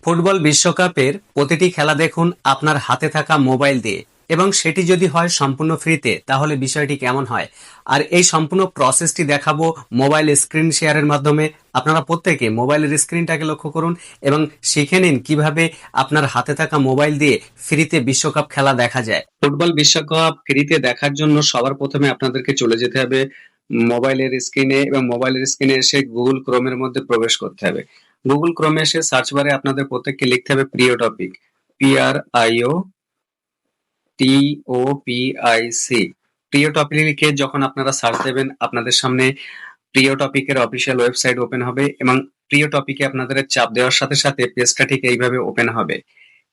Football বিশ্বকাপের প্রতিটি খেলা দেখুন আপনার হাতে থাকা মোবাইল দিয়ে, এবং সেটি যদি হয় সম্পূর্ণ ফ্রিতে, তাহলে বিষয়টি কেমন হয়। আর এই সম্পূর্ণ প্রসেসটি দেখাবো মোবাইল স্ক্রিন শেয়ারের মাধ্যমে। আপনারা প্রত্যেকে মোবাইলের স্ক্রিনটাকে লক্ষ্য করুন এবং শিখে নিন কিভাবে আপনার হাতে থাকা মোবাইল দিয়ে ফ্রিতে বিশ্বকাপ খেলা দেখা যায়। ফুটবল বিশ্বকাপ ফ্রিতে দেখার জন্য সবার প্রথমে আপনাদেরকে চলে যেতে হবে মোবাইলের স্ক্রিনে, এবং মোবাইলের স্ক্রিনে এসে গুগল ক্রোমের মধ্যে প্রবেশ করতে হবে। গুগল ক্রোমে এসে সার্চ বারে আপনাদের প্রত্যেককে লিখতে হবে প্রিয় টপিক, PRIOTOPIC। প্রিয় টপিক লিখে যখন আপনারা সার্চ দেবেন, আপনাদের সামনে প্রিয় টপিকের অফিসিয়াল ওয়েবসাইট ওপেন হবে, এবং প্রিয় টপিকে আপনাদের চাপ দেওয়ার সাথে সাথে পেজটা ঠিক এইভাবে ওপেন হবে।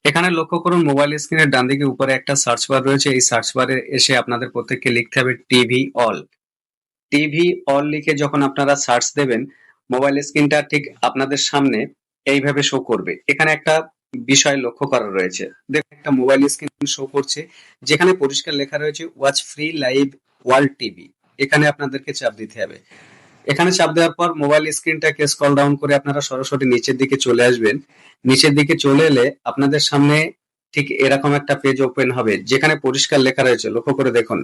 এখানে লক্ষ্য করুন মোবাইল স্ক্রিনের ডান দিকে উপরে একটা সার্চ বার রয়েছে। এই সার্চ বারে এসে আপনাদের প্রত্যেককে লিখতে হবে টিভি অল। টিভি অল লিখে যখন আপনারা সার্চ দেবেন, মোবাইল স্ক্রিনটা ঠিক আপনাদের সামনে এইভাবে শো করবে। এখানে একটা বিষয় লক্ষ্য করা রয়েছে, দেখুন একটা মোবাইল স্ক্রিন শো করছে যেখানে পরিষ্কার লেখা রয়েছে watch free live world TV. এখানে আপনাদেরকে চাপ দিতে হবে। এখানে চাপ দেওয়ার পর মোবাইল স্ক্রিনটাকে স্ক্রল ডাউন করে আপনারা সরাসরি নিচের দিকে চলে আসবেন। নিচের দিকে চলে এলে আপনাদের সামনে ঠিক এরকম একটা পেজ ওপেন হবে যেখানে পরিষ্কার লেখা রয়েছে, লক্ষ্য করে দেখুন,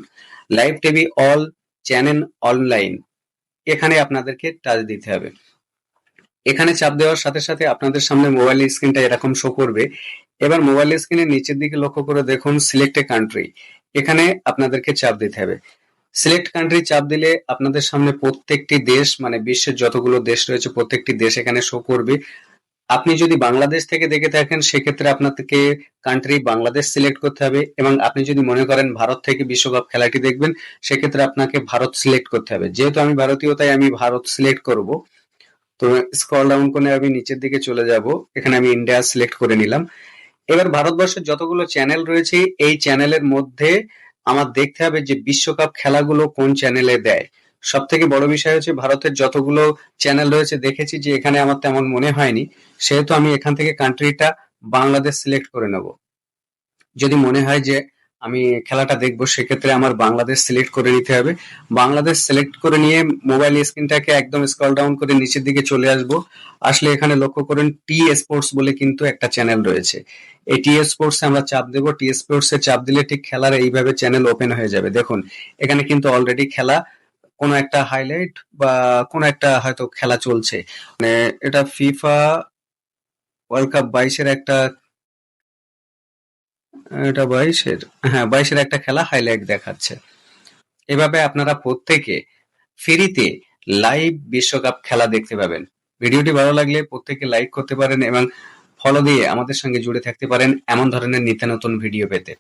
live TV all channel online. এখানে আপনাদেরকে টাচ দিতে হবে। এখানে চাপ দেওয়ার সাথে সাথে আপনাদের সামনে মোবাইল স্ক্রিনটা এরকম শো করবে। এবার মোবাইল স্ক্রিনের নিচের দিকে লক্ষ্য করে দেখুন সিলেক্ট এ কান্ট্রি। এখানে আপনাদেরকে চাপ দিতে হবে। সিলেক্ট কান্ট্রি চাপ দিলে আপনাদের সামনে প্রত্যেকটি দেশ, মানে বিশ্বের যতগুলো দেশ রয়েছে প্রত্যেকটি দেশ এখানে শো করবে। আপনি যদি বাংলাদেশ থেকে দেখে থাকেন সেক্ষেত্রে আপনাদেরকে কান্ট্রি বাংলাদেশ সিলেক্ট করতে হবে, এবং আপনি যদি মনে করেন ভারত থেকে বিশ্বকাপ খেলাটি দেখবেন সেক্ষেত্রে আপনাকে ভারত সিলেক্ট করতে হবে। যেহেতু আমি ভারতীয় তাই আমি ভারত সিলেক্ট করব। তো স্ক্রল ডাউন করে আমি নিচের দিকে চলে যাব, এখানে আমি ইন্ডিয়া সিলেক্ট করে নিলাম। এবার ভারতবর্ষের যতগুলো চ্যানেল রয়েছে এই চ্যানেলের মধ্যে আমার দেখতে হবে যে বিশ্বকাপ খেলাগুলো কোন চ্যানেলে দেয়। সব থেকে বড় বিষয় হচ্ছে ভারতের যতগুলো চ্যানেল রয়েছে দেখেছি যে এখানে আমার তেমন মনে হয়নি, সেহেতু আমি এখান থেকে কান্ট্রিটা বাংলাদেশ সিলেক্ট করে নেব। যদি মনে হয় যে আমি খেলাটা দেখবো সেক্ষেত্রে আমার বাংলাদেশ সিলেক্ট করে নিতে হবে। বাংলাদেশ সিলেক্ট করে নিয়ে মোবাইল স্ক্রিনটাকে একদম স্ক্রল ডাউন করে নিচের দিকে চলে আসবো। আসলে এখানে লক্ষ্য করেন টি স্পোর্টস বলে কিন্তু একটা চ্যানেল রয়েছে। এই টি স্পোর্টস আমরা চাপ দেবো। টি স্পোর্টস এ চাপ দিলে ঠিক খেলার এইভাবে চ্যানেল ওপেন হয়ে যাবে। দেখুন এখানে কিন্তু অলরেডি খেলা কোনো একটা হাইলাইট বা কোনো একটা হয়তো খেলা চলছে, মানে এটা ফিফা ওয়ার্ল্ড কাপ 22-এর একটা, এটা 22-এর, হ্যাঁ 22-এর একটা খেলা হাইলাইট দেখাচ্ছে। এভাবে আপনারা প্রত্যেকে ফ্রিতে লাইভ বিশ্বকাপ খেলা দেখতে পাবেন। ভিডিওটি ভালো লাগলে প্রত্যেকে লাইক করতে পারেন এবং ফলো দিয়ে আমাদের সঙ্গে জুড়ে থাকতে পারেন এমন ধরনের নিত্য নতুন ভিডিও পেতে।